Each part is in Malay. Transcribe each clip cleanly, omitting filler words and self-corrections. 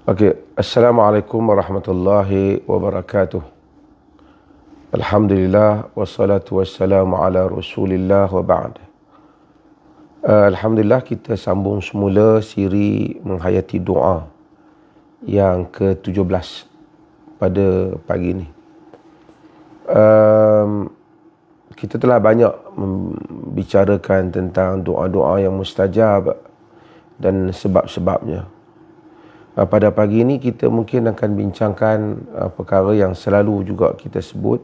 Okey, Assalamualaikum warahmatullahi wabarakatuh. Alhamdulillah wassalatu wassalamu ala Rasulillah wa ba'd. Alhamdulillah kita sambung semula siri menghayati doa yang ke-17 pada pagi ini. Kita telah banyak membicarakan tentang doa-doa yang mustajab dan sebab-sebabnya. Pada pagi ini kita mungkin akan bincangkan perkara yang selalu juga kita sebut,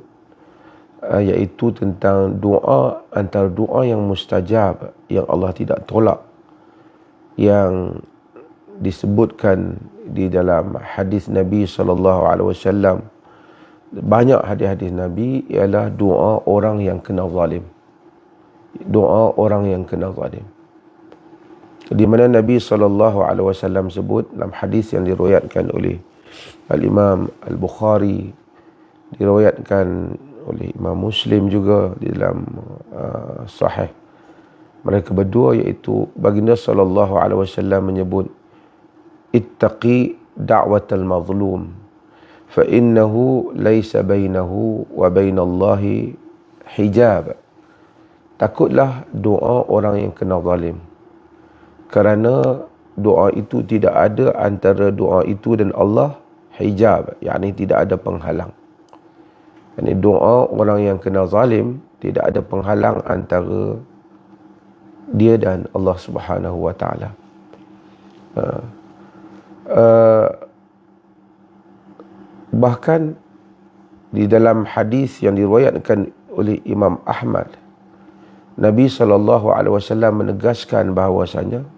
iaitu tentang doa, antara doa yang mustajab, yang Allah tidak tolak, yang disebutkan di dalam hadis Nabi SAW. Banyak hadis-hadis Nabi ialah doa orang yang kena zalim. Doa orang yang kena zalim. Di mana Nabi SAW sebut dalam hadis yang diriwayatkan oleh Al-Imam Al-Bukhari, diriwayatkan oleh Imam Muslim juga di dalam Sahih mereka berdua, iaitu baginda SAW menyebut, ittaqi da'watal mazlum fa innahu laysa bainahu wa bainallahi hijab. Takutlah doa orang yang kena zalim, kerana doa itu tidak ada antara doa itu dan Allah hijab, yakni tidak ada penghalang. Yani doa orang yang kena zalim tidak ada penghalang antara dia dan Allah Subhanahu wa taala. Bahkan di dalam hadis yang diriwayatkan oleh Imam Ahmad, Nabi SAW menegaskan bahawasanya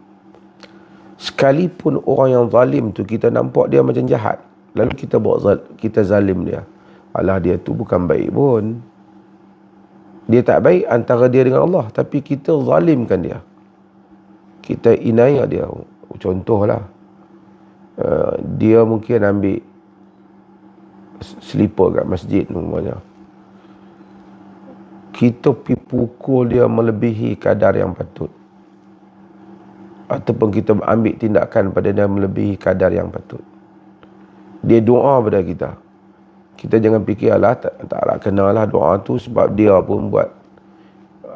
sekalipun orang yang zalim tu kita nampak dia macam jahat, lalu kita zalim dia, alah dia tu bukan baik pun, dia tak baik antara dia dengan Allah, tapi kita zalimkan dia, kita inayah dia. Contohlah, dia mungkin ambil selipar kat masjid umpamanya, kita pergi pukul dia melebihi kadar yang patut, ataupun kita ambil tindakan pada dia melebihi kadar yang patut, dia doa pada kita, kita jangan fikir alah taklah kenalah doa tu sebab dia pun buat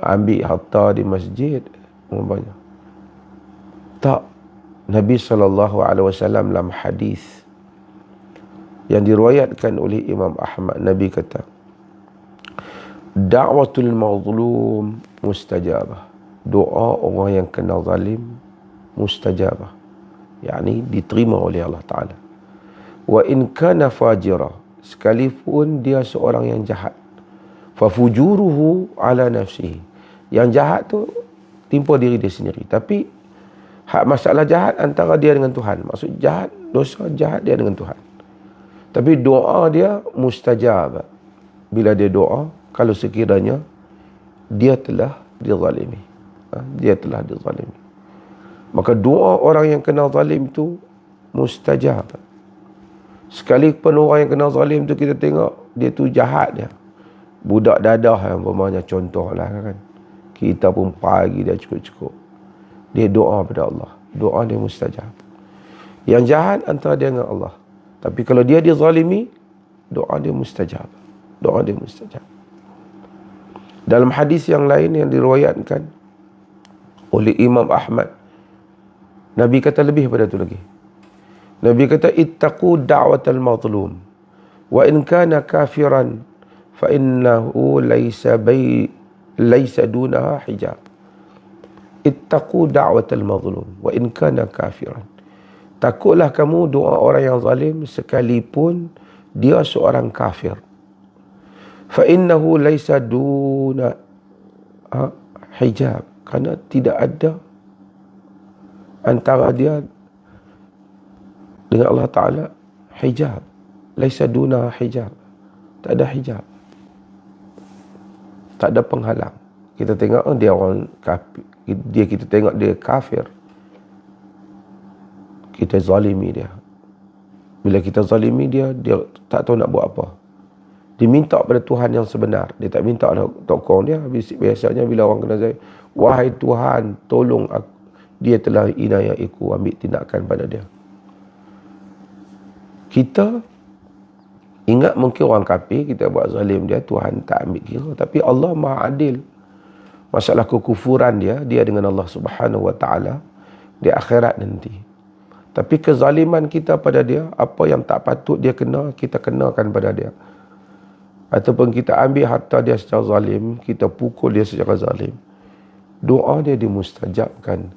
ambil harta di masjid umpamanya. Tak. Nabi SAW dalam hadis yang diriwayatkan oleh Imam Ahmad, Nabi kata, da'watul mazlum mustajabah. Doa orang yang kena zalim mustajabah, yakni diterima oleh Allah Ta'ala. Wa in kana fajira, sekalipun dia seorang yang jahat, fafujuruhu ala nafsihi, yang jahat tu timpa diri dia sendiri, tapi masalah jahat antara dia dengan Tuhan. Maksud jahat, dosa jahat dia dengan Tuhan, tapi doa dia mustajab. Bila dia doa, kalau sekiranya dia telah dizalimi, maka doa orang yang kena zalim tu mustajab. Sekalipun orang yang kena zalim tu kita tengok dia tu jahat dia, budak dadah yang umpamanya, contohlah kan, kita pun pagi dia cukup-cukup, dia doa pada Allah, doa dia mustajab. Yang jahat antara dia dengan Allah, tapi kalau dia dizalimi, doa dia mustajab. Doa dia mustajab. Dalam hadis yang lain yang diriwayatkan oleh Imam Ahmad, Nabi kata lebih pada itu lagi. Nabi kata, ittaqu da'watal mazlum wa in kana kafiran fa innahu laysa dunaha hijab. Ittaqu da'watal mazlum wa in kana kafiran. Takutlah kamu doa orang yang zalim sekalipun dia seorang kafir. Fa innahu laysa duna hijab, kerana tidak ada antara dia dengan Allah Ta'ala hijab. Laysa duna hijab, tak ada hijab, tak ada penghalang. Kita tengok dia orang kafir, kita tengok dia kafir, kita zalimi dia. Bila kita zalimi dia, dia tak tahu nak buat apa. Dia minta pada Tuhan yang sebenar, dia tak minta pada tokoh dia. Biasanya bila orang kena zalim, wahai Tuhan, tolong aku, dia telah inayah aku, ambil tindakan pada dia. Kita ingat mungkin orang kafir, kita buat zalim dia, Tuhan tak ambil kira. Tapi Allah Maha Adil. Masalah kekufuran dia dengan Allah Subhanahu Wa Taala di akhirat nanti. Tapi kezaliman kita pada dia, apa yang tak patut dia kena, kita kenakan pada dia. Ataupun kita ambil harta dia secara zalim, kita pukul dia secara zalim. Doa dia dimustajabkan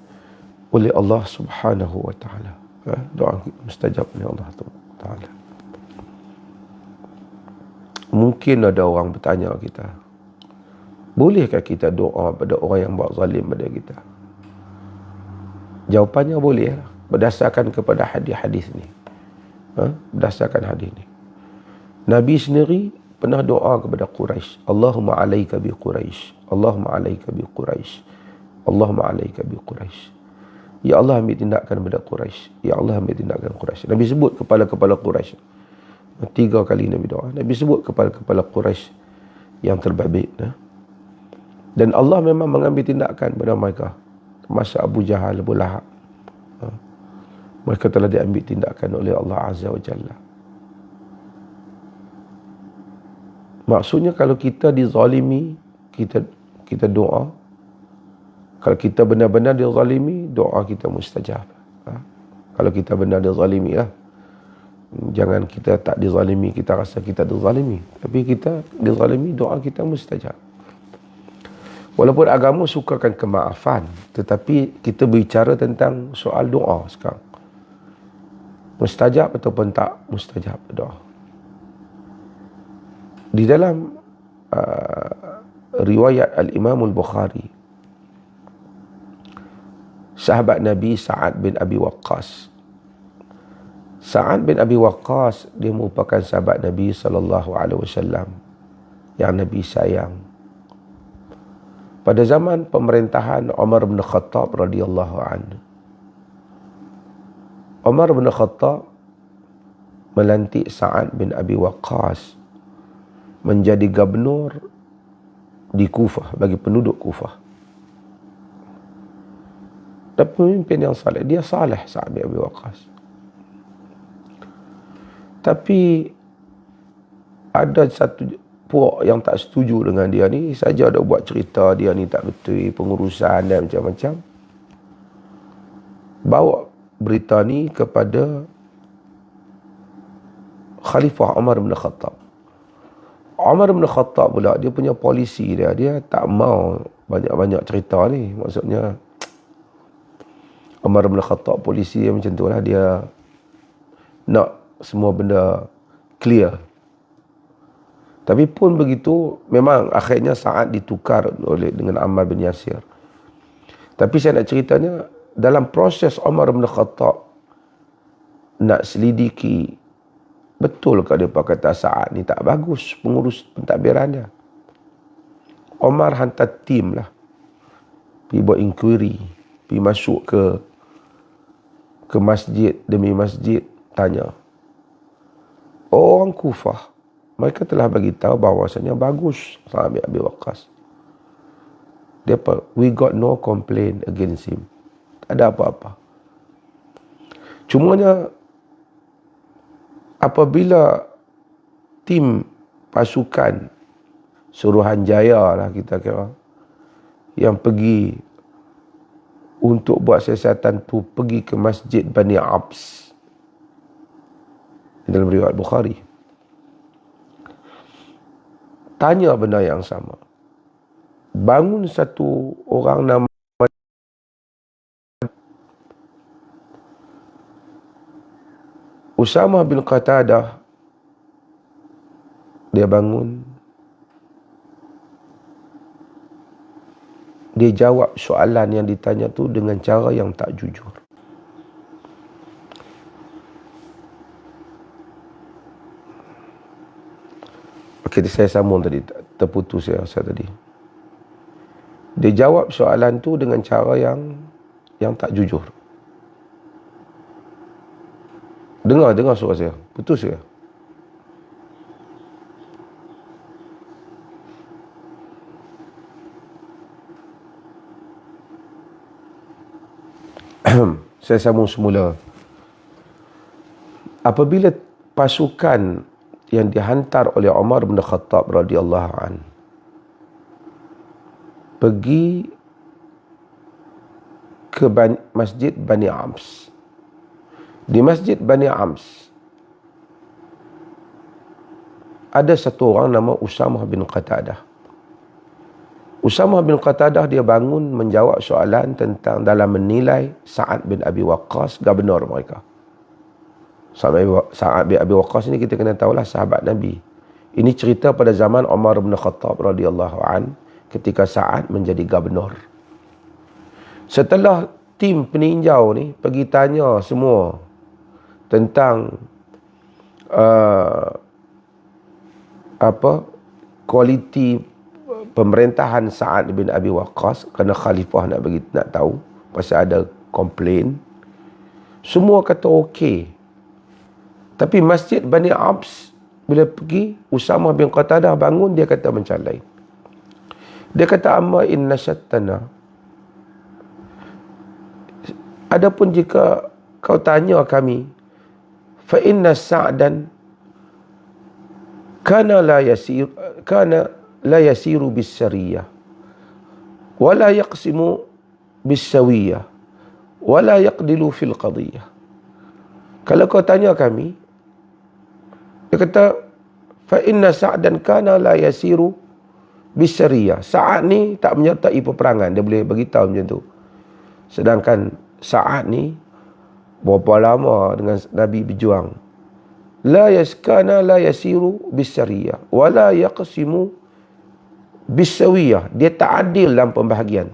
oleh Allah Subhanahu Wa Taala. Doa mustajab oleh Allah Taala. Mungkin ada orang bertanya kita, bolehkah kita doa pada orang yang buat zalim pada kita? Jawapannya boleh lah, berdasarkan kepada hadis-hadis ni. Berdasarkan hadis ni. Nabi sendiri pernah doa kepada Quraisy, Allahumma alaika bi Quraisy, Allahumma alaika bi Quraisy, Allahumma alaika bi Quraisy. Ya Allah, ambil tindakan kepada Quraisy. Ya Allah, ambil tindakan Quraisy. Nabi sebut kepala-kepala Quraisy. 3 kali Nabi doa. Nabi sebut kepala-kepala Quraisy yang terbaik. Dan Allah memang mengambil tindakan pada mereka. Masa Abu Jahal, Abu Lahab. Mereka telah diambil tindakan oleh Allah Azza wa Jalla. Maksudnya kalau kita dizalimi, kita doa. Kalau kita benar-benar dizalimi, doa kita mustajab. Kalau kita benar dizalimi lah. Jangan kita tak dizalimi, kita rasa kita dizalimi. Tapi kita dizalimi, doa kita mustajab. Walaupun agama sukakan kemaafan, tetapi kita bicara tentang soal doa sekarang. Mustajab ataupun tak mustajab doa. Di dalam riwayat Al-Imam Al-Bukhari, sahabat Nabi Sa'ad bin Abi Waqqas. Sa'ad bin Abi Waqqas, dia merupakan sahabat Nabi SAW yang Nabi sayang. Pada zaman pemerintahan Umar bin Khattab radhiyallahu anhu, Umar bin Khattab melantik Sa'ad bin Abi Waqqas menjadi gubernur di Kufah, bagi penduduk Kufah. Dan pemimpin yang saleh, dia saleh Sa'ad bin Abi Waqqas. Tapi ada satu puak yang tak setuju dengan dia ni, saja ada buat cerita dia ni tak betul, pengurusan dan macam-macam. Bawa berita ni kepada Khalifah Umar bin Khattab. Umar bin Khattab pula, dia punya polisi dia tak mau banyak-banyak cerita ni. Maksudnya Umar bin Khattab, polisi dia macam tu lah, dia nak semua benda clear. Tapi pun begitu, memang akhirnya Sa'ad ditukar dengan Ammar bin Yasir. Tapi saya nak ceritanya, dalam proses Umar bin Khattab nak selidiki betul ke dia kata Sa'ad ni tak bagus pengurus pentadbiran dia, Umar hantar tim lah, pergi buat inquiry, pergi masuk ke masjid demi masjid, tanya orang Kufah. Mereka telah bagi tahu bahawasanya bagus Sa'ad bin Abi Waqqas. Dia apa? We got no complaint against him. Tak ada apa-apa. Cumanya apabila tim pasukan Suruhanjaya lah kita kira, yang pergi untuk buat siasatan tu, pergi ke Masjid Bani Abs dalam riwayat Bukhari, tanya benda yang sama. Bangun satu orang nama Usamah bin Qatadah. Dia bangun, dia jawab soalan yang ditanya tu dengan cara yang tak jujur. Okey, saya sambung tadi, terputus saya tadi. Dia jawab soalan tu dengan cara yang tak jujur. Dengar suara saya. Putus ke? Saya sambung semula. Apabila pasukan yang dihantar oleh Umar bin Khattab radhiyallahu an pergi ke Masjid Bani Ams. Di Masjid Bani Ams ada satu orang nama Usamah bin Qatadah. Usamah bin Qatadah dia bangun menjawab soalan tentang dalam menilai Sa'ad bin Abi Waqqas, gubernur mereka. Sa'ad bin Abi Waqqas ni kita kena tahulah sahabat Nabi. Ini cerita pada zaman Umar bin Khattab radhiyallahu an ketika Sa'ad menjadi gubernur. Setelah tim peninjau ni pergi tanya semua tentang kualiti pemerintahan Sa'ad bin Abi Waqqas, kerana khalifah nak tahu pasal ada komplain. Semua kata okey. Tapi Masjid Bani Ams bila pergi, Usamah bin Qatadah bangun, dia kata macam lain. Dia kata, amma inna syattana, adapun jika kau tanya kami, fa inna Sa'dan kana la yasiru bis-sariyah wa la yaqsimu bis-sawiyah wa la yaqdilu fil qadiyah. Kalau kau tanya kami, dia kata, fa inna Sa'dan kana la yasiru bis-sariyah. Sa'ad ni tak menyertai peperangan, dia boleh beritahu macam tu. Sedangkan Sa'ad ni berapa lama dengan Nabi berjuang. La yasiru bis-sariyah wa la yaqsimu bis-sawiyah. Dia tak adil dalam pembahagian.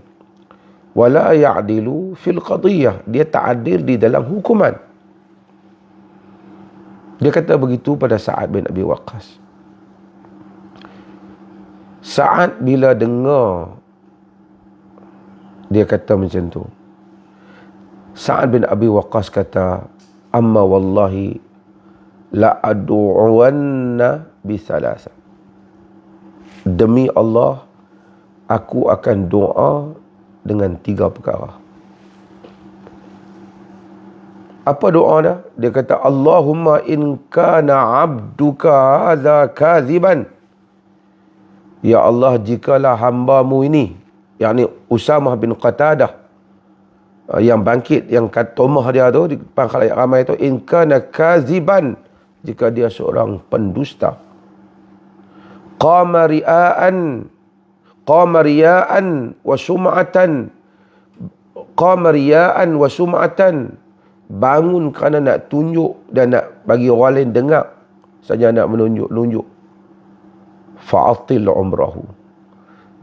Wa la ya'dilu fil qadiyah. Dia tak adil di dalam hukuman. Dia kata begitu pada Sa'ad bin Abi Waqqas. Sa'ad bila dengar, dia kata macam tu. Sa'ad bin Abi Waqqas kata, amma wallahi la adu'uwanna bithalasa. Demi Allah, aku akan doa dengan 3 perkara. Apa doa dia? Dia kata, Allahumma in kana abduka hadha kadhiban. Ya Allah, jikalah hambamu ini, yakni Usamah bin Qatadah, yang bangkit, yang tomah dia tu di depan khalayak ramai tu, in kana kadhiban, jika dia seorang pendusta, qama ria'an wa sum'atan, bangun kerana nak tunjuk dan nak bagi orang lain dengar saja, nak menunjuk, fa'atil umrahu,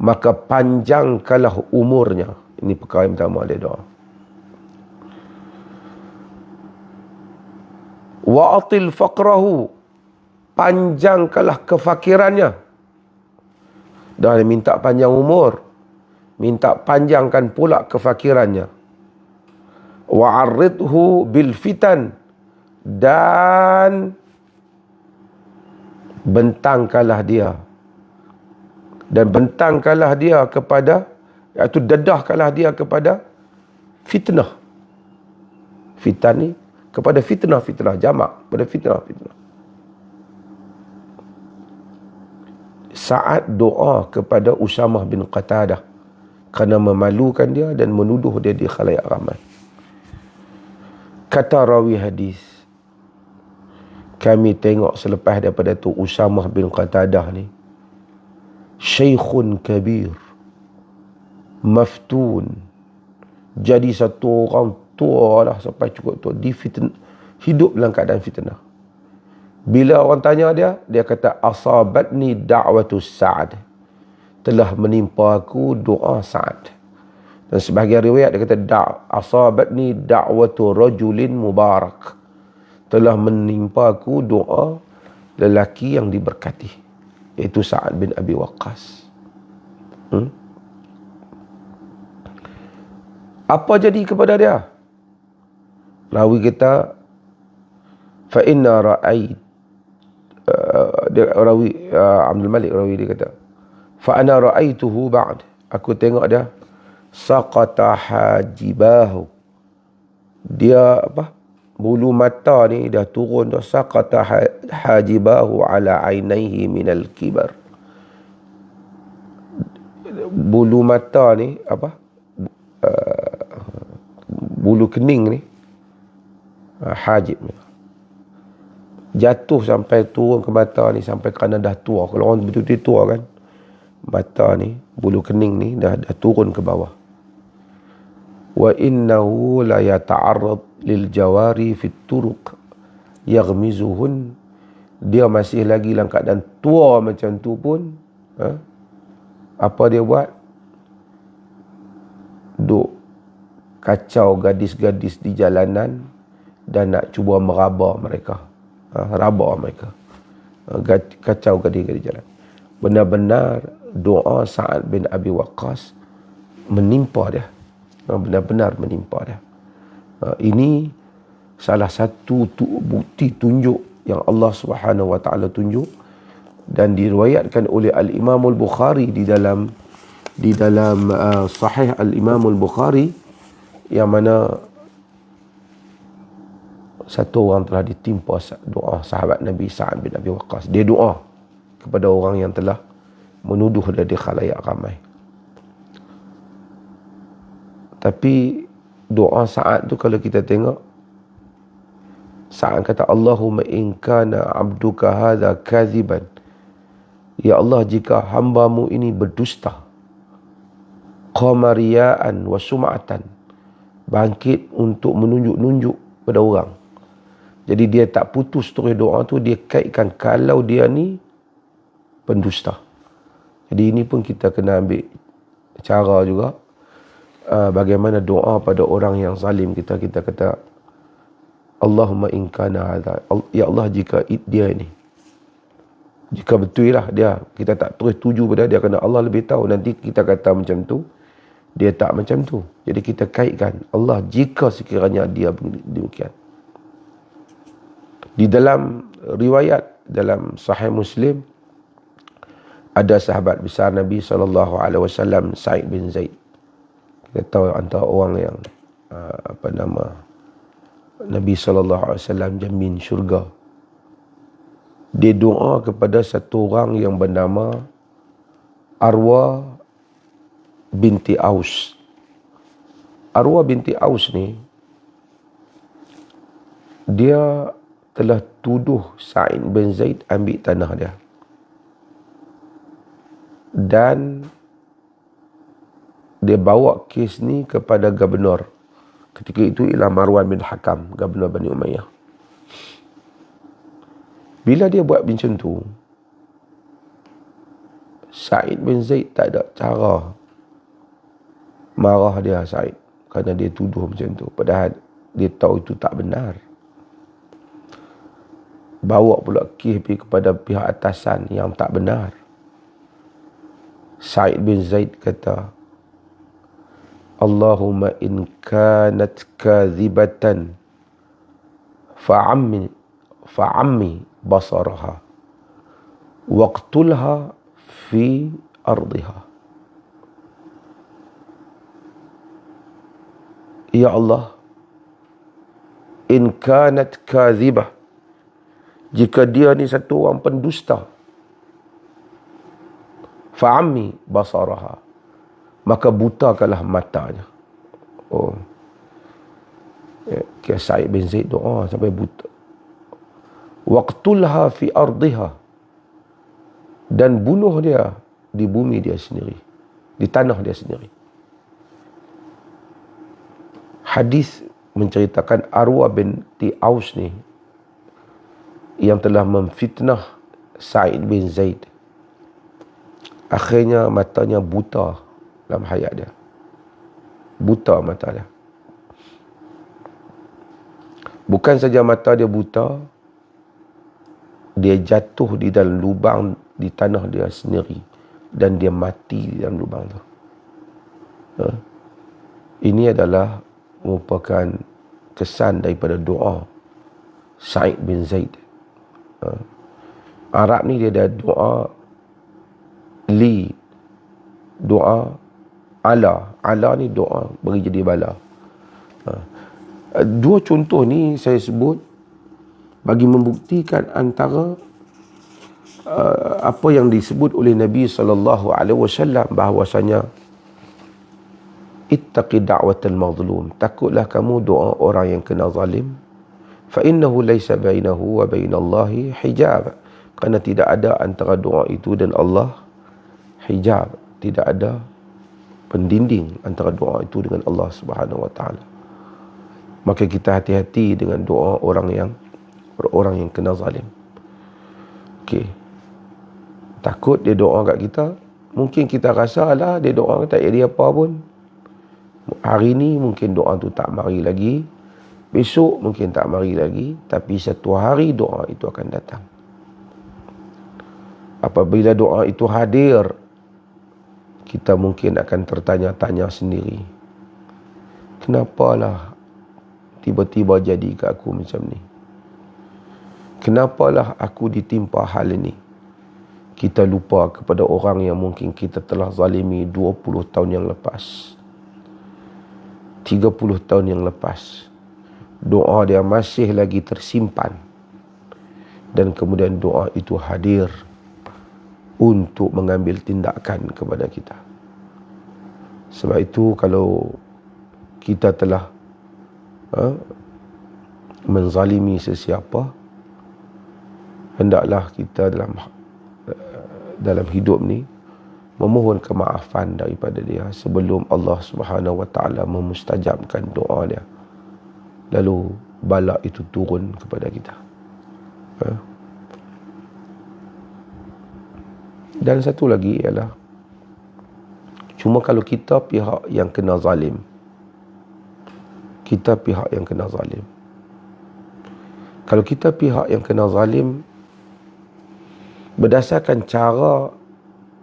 maka panjangkanlah umurnya. Ini perkara yang pertama dia doa. Wa'atil faqrahu, panjangkanlah kefakirannya. Dah minta panjang umur, minta panjangkan pula kefakirannya. Wa'arridhu bil fitan, dan bentangkanlah dia kepada, iaitu dedahkanlah dia kepada fitnah. Fitan ni kepada fitnah, jamak pada fitnah. Sa'ad doa kepada Usamah bin Qatadah kerana memalukan dia dan menuduh dia di khalayak ramai. Kata rawi hadis, kami tengok selepas daripada tu Usamah bin Qatadah ni syaikhun kabir, maftun, jadi satu orang tua lah sampai cukup tua, hidup dalam keadaan fitnah. Bila orang tanya dia, dia kata, asabatni da'watu Sa'ad, telah menimpa aku doa Sa'ad. Dan sebahagian riwayat dia kata, asabatni da'watu rajulin mubarak, telah menimpa aku doa lelaki yang diberkati, iaitu Sa'ad bin Abi Waqqas. Apa jadi kepada dia? Rawi kita, fa inna ra'ait, rawi Abdul Malik rawi dia kata, fa ana ra'aituhu ba'd, aku tengok dia, saqata hajibahu, dia bulu mata ni dah turun dah, saqata hajibahu ala ainaihi minal kibar. Bulu mata ni apa, bulu kening ni, hajib ni, jatuh sampai turun ke mata ni sampai kerana dah tua. Kalau orang betul-betul tua kan, mata ni, bulu kening ni dah turun ke bawah. Wa innahu la yata'arrad lil jawari fit turuq yaghmizuhun. Dia masih lagi dalam keadaan tua macam tu pun, apa dia buat? Duk kacau gadis-gadis di jalanan dan nak cuba meraba mereka. Raba mereka. Kacau gadis-gadis di jalan. Benar-benar doa Sa'ad bin Abi Waqqas menimpa dia. Benar-benar menimpa dia. Ini salah satu bukti tunjuk yang Allah Subhanahu Wa Taala tunjuk, dan diriwayatkan oleh Al-Imam Al-Bukhari di dalam Sahih Al-Imam Al-Bukhari, yang mana satu orang telah ditimpa doa sahabat Nabi Sa'ad bin Abi Waqqas. Dia doa kepada orang yang telah menuduh dia di khalayak ramai. Tapi doa Sa'ad tu kalau kita tengok, Sa'ad kata, Allahumma in kana abduka hadha kadhiban. Ya Allah, jika hambamu ini berdusta, qamariyaan wa sum'atan, bangkit untuk menunjuk-nunjuk pada orang. Jadi dia tak putus terus doa tu, dia kaitkan kalau dia ni pendusta. Jadi ini pun kita kena ambil cara juga, bagaimana doa pada orang yang zalim. Kita kata, Allahumma in kana hadha, ya Allah, jika dia ni, jika betul lah dia, kita tak terus tuju pada dia, kerana Allah lebih tahu. Nanti kita kata macam tu, dia tak macam tu. Jadi kita kaitkan, Allah, jika sekiranya dia demikian. Di dalam riwayat dalam Sahih Muslim, ada sahabat besar Nabi SAW, Sa'id bin Zaid. Kita tahu antara orang yang Nabi SAW jamin syurga. Dia doa kepada satu orang yang bernama Arwah binti Aus. Arwah binti Aus ni, dia telah tuduh Sa'id bin Zaid ambil tanah dia. Dan dia bawa kes ni kepada gubernur. Ketika itu ialah Marwan bin Hakam, gubernur Bani Umayyah. Bila dia buat macam tu, Sa'id bin Zaid tak ada cara marah dia Sa'id, kerana dia tuduh macam tu, padahal dia tahu itu tak benar. Bawa pula kes pergi kepada pihak atasan yang tak benar. Sa'id bin Zaid kata, Allahumma in kanat kadhibatan fa'ammi basaraha waqtulha fi ardiha. Ya Allah, in kanat kadhibah, jika dia ni satu orang pendusta, fa'ammi basaraha, maka butakanlah matanya. Kira Sa'id bin Zaid doa sampai buta. Waqtulha fi ardiha, dan bunuh dia di bumi dia sendiri, di tanah dia sendiri. Hadis menceritakan Arwah binti Aus ni yang telah memfitnah Sa'id bin Zaid, akhirnya matanya buta dalam hayat dia. Buta mata dia. Bukan saja mata dia buta, dia jatuh di dalam lubang di tanah dia sendiri, dan dia mati di dalam lubang tu. Ini adalah merupakan kesan daripada doa Sa'id bin Zaid. Arab ni dia ada doa li, doa ala. Ala ni doa beri jadi bala. Dua contoh ni saya sebut bagi membuktikan antara apa yang disebut oleh Nabi SAW bahawasanya ittaqi da'watal mazlum, takutlah kamu doa orang yang kena zalim, fa innahu laysa bainahu wa bainallahi hijab, kerana tidak ada antara doa itu dan Allah hijab, tidak ada pendinding antara doa itu dengan Allah Subhanahu wa taala. Maka kita hati-hati dengan doa orang yang kena zalim. Okey. Takut dia doa kat kita, mungkin kita rasa lah dia doa tak jadi apa pun. Hari ni mungkin doa tu tak mari lagi, besok mungkin tak mari lagi, tapi satu hari doa itu akan datang. Apabila doa itu hadir, kita mungkin akan tertanya-tanya sendiri, kenapalah tiba-tiba jadi ke aku macam ni? Kenapalah aku ditimpa hal ini? Kita lupa kepada orang yang mungkin kita telah zalimi 20 tahun yang lepas, 30 tahun yang lepas. Doa dia masih lagi tersimpan, dan kemudian doa itu hadir untuk mengambil tindakan kepada kita. Sebab itu kalau kita telah menzalimi sesiapa, hendaklah kita dalam hidup ni memohon kemaafan daripada dia sebelum Allah Subhanahu wa taala memustajabkan doa dia, lalu bala itu turun kepada kita. Dan satu lagi ialah, cuma kalau kita pihak yang kena zalim, kalau kita pihak yang kena zalim, berdasarkan cara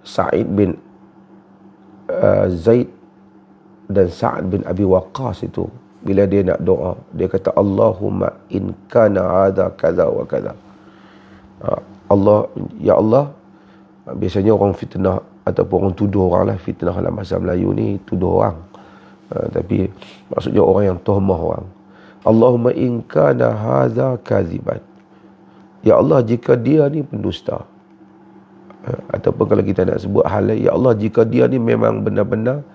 Sa'id bin Zaid dan Sa'ad bin Abi Waqqas itu, bila dia nak doa, dia kata Allahumma in kana hadha kaza wa kaza. Allah, ya Allah, biasanya orang fitnah ataupun orang tuduh orang lah, fitnah dalam bahasa Melayu ni tuduh orang, tapi maksudnya orang yang tuhmah orang. Allahumma in kana hadha kaziban, ya Allah jika dia ni pendusta, ataupun kalau kita nak sebut hal lain, ya Allah jika dia ni memang benar-benar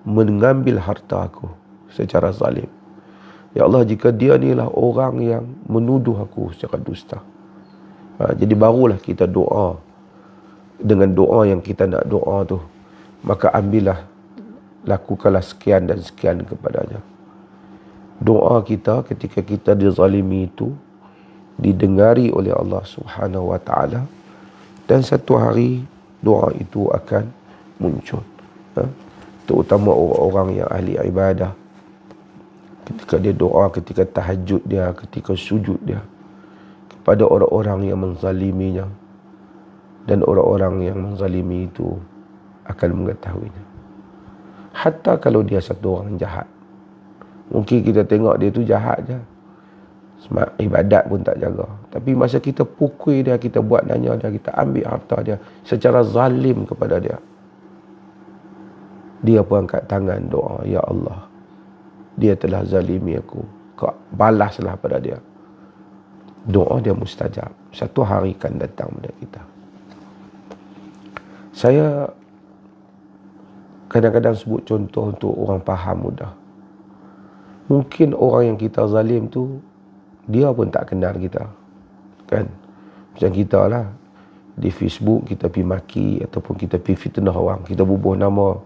mengambil harta aku secara zalim, ya Allah jika dia ni lah orang yang menuduh aku secara dusta. Jadi barulah kita doa dengan doa yang kita nak doa tu, maka ambillah, lakukanlah sekian dan sekian kepadanya. Doa kita ketika kita dizalimi itu didengari oleh Allah Subhanahu wa taala, dan satu hari doa itu akan muncul. Terutama orang-orang yang ahli ibadah, ketika dia doa, ketika tahajud dia, ketika sujud dia, kepada orang-orang yang menzaliminya, dan orang-orang yang menzalimi itu akan mengetahuinya. Hatta kalau dia satu orang jahat, mungkin kita tengok dia tu jahat je, ibadat pun tak jaga, tapi masa kita pukul dia, kita buat nanya dia, kita ambil harta dia secara zalim kepada dia, dia pun angkat tangan doa, ya Allah, dia telah zalimi aku, kau balaslah pada dia. Doa dia mustajab, satu hari akan datang pada kita. Saya kadang-kadang sebut contoh untuk orang faham mudah. Mungkin orang yang kita zalim tu, dia pun tak kenal kita, kan? Macam kita lah, di Facebook kita pergi maki ataupun kita pergi fitnah orang, kita bubuh nama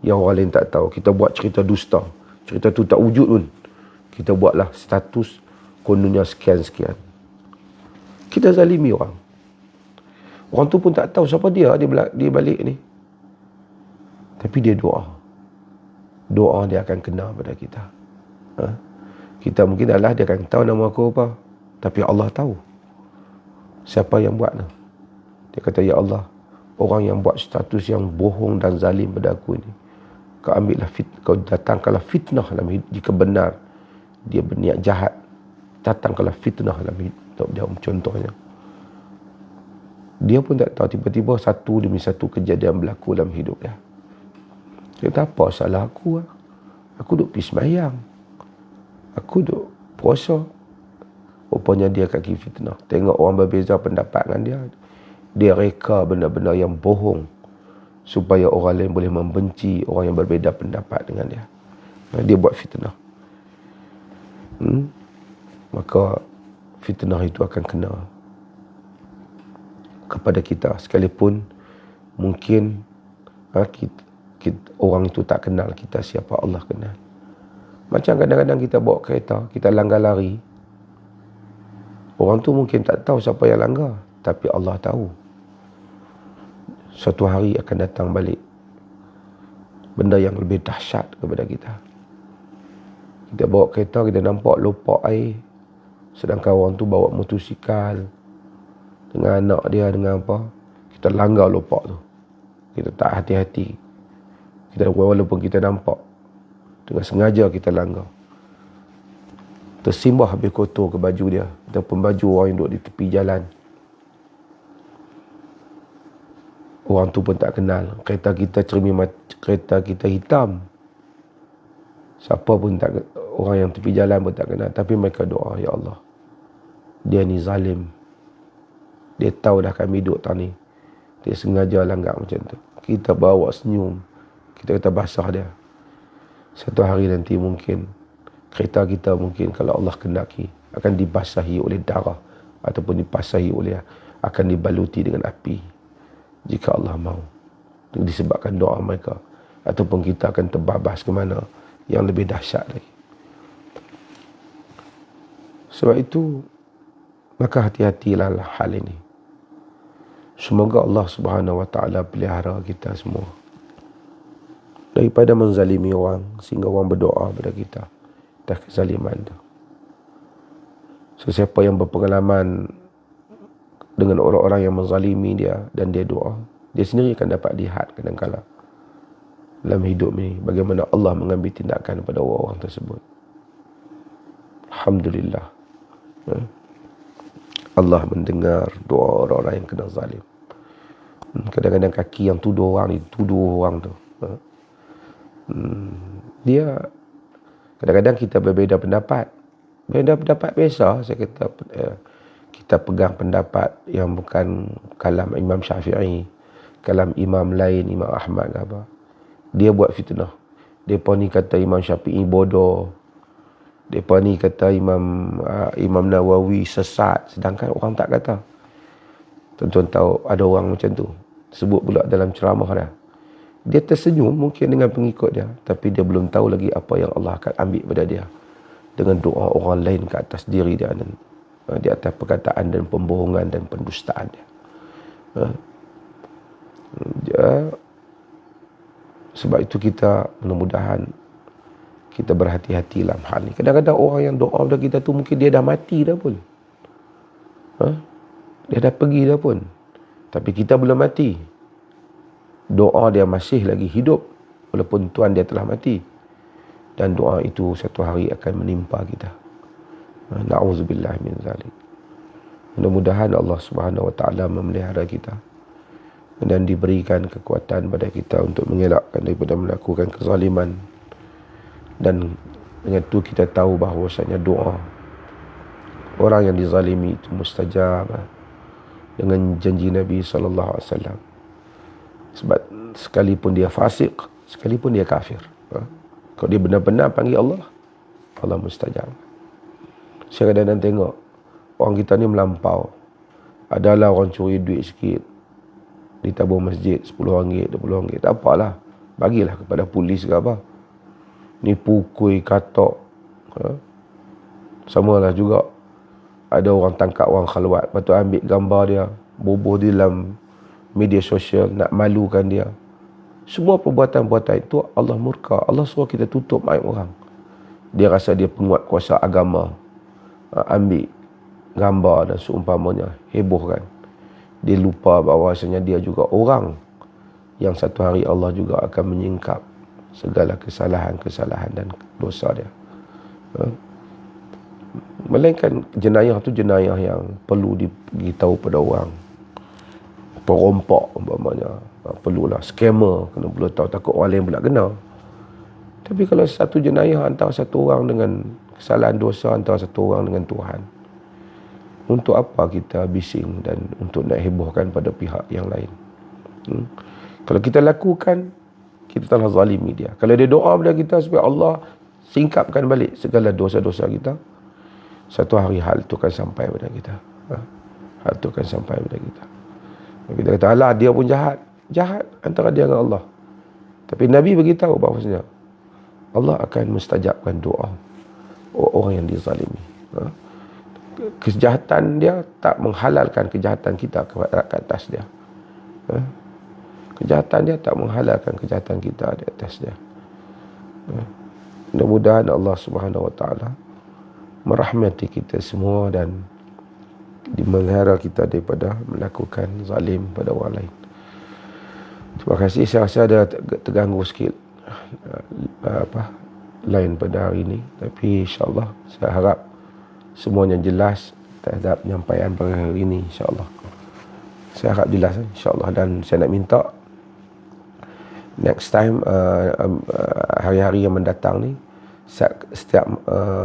yang orang lain tak tahu, kita buat cerita dusta, cerita tu tak wujud pun, kita buatlah status kononnya sekian-sekian. Kita zalimi orang, orang tu pun tak tahu siapa dia balik ni, tapi dia doa dia akan kena pada kita. Kita mungkin adalah dia akan tahu nama aku apa, tapi Allah tahu siapa yang buat. Dia kata, ya Allah, orang yang buat status yang bohong dan zalim pada aku ini, kau datangkanlah fitnah dalam hidup. Jika benar dia berniat jahat, datangkanlah fitnah dalam hidup dia. Contohnya, dia pun tak tahu, tiba-tiba satu demi satu kejadian berlaku dalam hidup dia. Dia kata, apa salah aku? Aku duk pergi sembahyang, Aku duk puasa, rupanya dia kaki fitnah. Tengok orang berbeza pendapat dengan dia, dia reka benda-benda yang bohong supaya orang lain boleh membenci orang yang berbeza pendapat dengan dia. Dia buat fitnah. Maka fitnah itu akan kena kepada kita, sekalipun mungkin orang itu tak kenal kita, siapa Allah kenal. Macam kadang-kadang kita bawa kereta, kita langgar lari, orang tu mungkin tak tahu siapa yang langgar, tapi Allah tahu. Suatu hari akan datang balik benda yang lebih dahsyat kepada kita. Kita bawa kereta, kita nampak lopak air, sedangkan orang tu bawa motosikal dengan anak dia, dengan apa, kita langgar lopak tu. Kita tak hati-hati, kita walaupun kita nampak, dengan sengaja kita langgar, tersimbah habis kotor ke baju dia ataupun baju orang yang duduk di tepi jalan. Orang tu pun tak kenal, kereta kita kereta kita hitam, siapa pun tak, orang yang tepi jalan pun tak kenal, tapi mereka doa, ya Allah, dia ni zalim, dia tahu dah kami duduk tak ni, dia sengaja langgar macam tu. Kita bawa senyum, kita kata basah dia. Satu hari nanti mungkin kereta kita mungkin, kalau Allah kendaki, akan dibasahi oleh darah ataupun dibasahi oleh, akan dibaluti dengan api, jika Allah mahu, disebabkan doa mereka, ataupun kita akan terbabas ke mana yang lebih dahsyat lagi. Sebab itu, maka hati-hatilah hal ini. Semoga Allah Subhanahu Wa Taala pelihara kita semua daripada menzalimi orang, sehingga orang berdoa kepada kita atas kezaliman tu. Sesiapa yang berpengalaman dengan orang-orang yang menzalimi dia dan dia doa, dia sendiri akan dapat lihat kadang-kadang dalam hidup ni bagaimana Allah mengambil tindakan pada orang-orang tersebut. Alhamdulillah, Allah mendengar doa orang-orang yang kena zalim. Kadang-kadang kaki yang tuduh orang tu, dia, kadang-kadang kita berbeza pendapat. Beza pendapat biasa, saya kata, kita pegang pendapat yang bukan kalam Imam Syafi'i, kalam imam lain, Imam Ahmad ke apa. Dia buat fitnah. Depa ni kata Imam Syafi'i bodoh, depa ni kata Imam Nawawi sesat, sedangkan orang tak kata. Tuan-tuan tahu ada orang macam tu, sebut pula dalam ceramah dia. Dia tersenyum mungkin dengan pengikut dia, tapi dia belum tahu lagi apa yang Allah akan ambil pada dia dengan doa orang lain ke atas diri dia, dan di atas perkataan dan pembohongan dan pendustaan dia. Sebab itu kita mudah-mudahan kita berhati-hati dalam hal ni. Kadang-kadang orang yang doa pada kita tu mungkin dia dah mati dah pun, dia dah pergi dah pun, tapi kita belum mati. Doa dia masih lagi hidup walaupun tuan dia telah mati, dan doa itu satu hari akan menimpa kita. Na'udzubillah min zalik. Mudah-mudahan Allah Subhanahu Wa Taala memelihara kita dan diberikan kekuatan pada kita untuk mengelakkan daripada melakukan kezaliman, dan dengan itu kita tahu bahawasanya doa orang yang dizalimi itu mustajab dengan janji Nabi sallallahu alaihi wasallam. Sebab sekalipun dia fasik, sekalipun dia kafir, kalau dia benar-benar panggil Allah, Allah mustajab. Saya kadang-kadang tengok orang kita ni melampau. Adalah orang curi duit sikit di tabung masjid, RM10, RM20, tak apalah, bagilah kepada polis ke apa. Ni pukul, katok, samalah juga. Ada orang tangkap orang khalwat, lepas tu ambil gambar dia, bubuh di dalam media sosial, nak malukan dia. Semua perbuatan-perbuatan itu Allah murka. Allah suruh kita tutup aib orang. Dia rasa dia penguat kuasa agama, ambil gambar dan seumpamanya, heboh kan. Dia lupa bahawasanya dia juga orang yang satu hari Allah juga akan menyingkap segala kesalahan-kesalahan dan dosa dia. Melainkan jenayah tu jenayah yang perlu diberitahu pada orang. Perompak umpamanya, perlulah. Scammer kena perlu tahu, takut orang lain pula kena. Tapi kalau satu jenayah antara satu orang dengan kesalahan dosa antara satu orang dengan Tuhan. Untuk apa kita bising dan untuk nak hebohkan pada pihak yang lain? Kalau kita lakukan, kita telah zalimi dia. Kalau dia doa pada kita supaya Allah singkapkan balik segala dosa-dosa kita, satu hari hal itu akan sampai pada kita. Hal itu akan sampai pada kita. Kita kata, alah dia pun jahat. Jahat antara dia dengan Allah. Tapi Nabi beritahu bahawasanya Allah akan mustajabkan doa orang yang dizalimi. Kejahatan dia tak menghalalkan kejahatan kita ke atas dia. Kejahatan dia tak menghalalkan kejahatan kita di atas dia. Mudah-mudahan Allah Subhanahu Wa Taala merahmati kita semua dan memelihara kita daripada melakukan zalim pada orang lain. Terima kasih. Saya rasa ada terganggu sikit lain pada hari ini, tapi insya-Allah saya harap semuanya jelas terhadap penyampaian pada hari ini, insya-Allah. Saya harap jelas, insya-Allah, dan saya nak minta next time hari-hari yang mendatang ni, setiap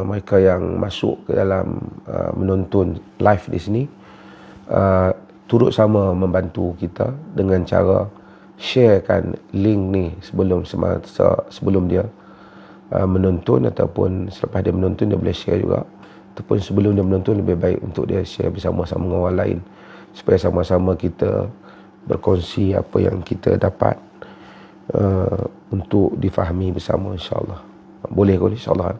mereka yang masuk ke dalam menonton live di sini turut sama membantu kita dengan cara sharekan link ni sebelum dia menonton, ataupun selepas dia menonton dia boleh share juga, ataupun sebelum dia menonton lebih baik untuk dia share bersama-sama dengan orang lain supaya sama-sama kita berkongsi apa yang kita dapat untuk difahami bersama, insya-Allah. Boleh kot, insya-Allah.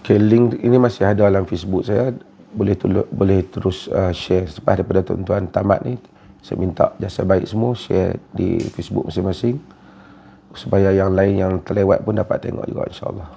Okay, link ini masih ada dalam Facebook saya. Boleh terus share selepas daripada tuan-tuan tamat ni. Saya minta jasa baik semua share di Facebook masing-masing supaya yang lain yang terlewat pun dapat tengok juga, insya-Allah.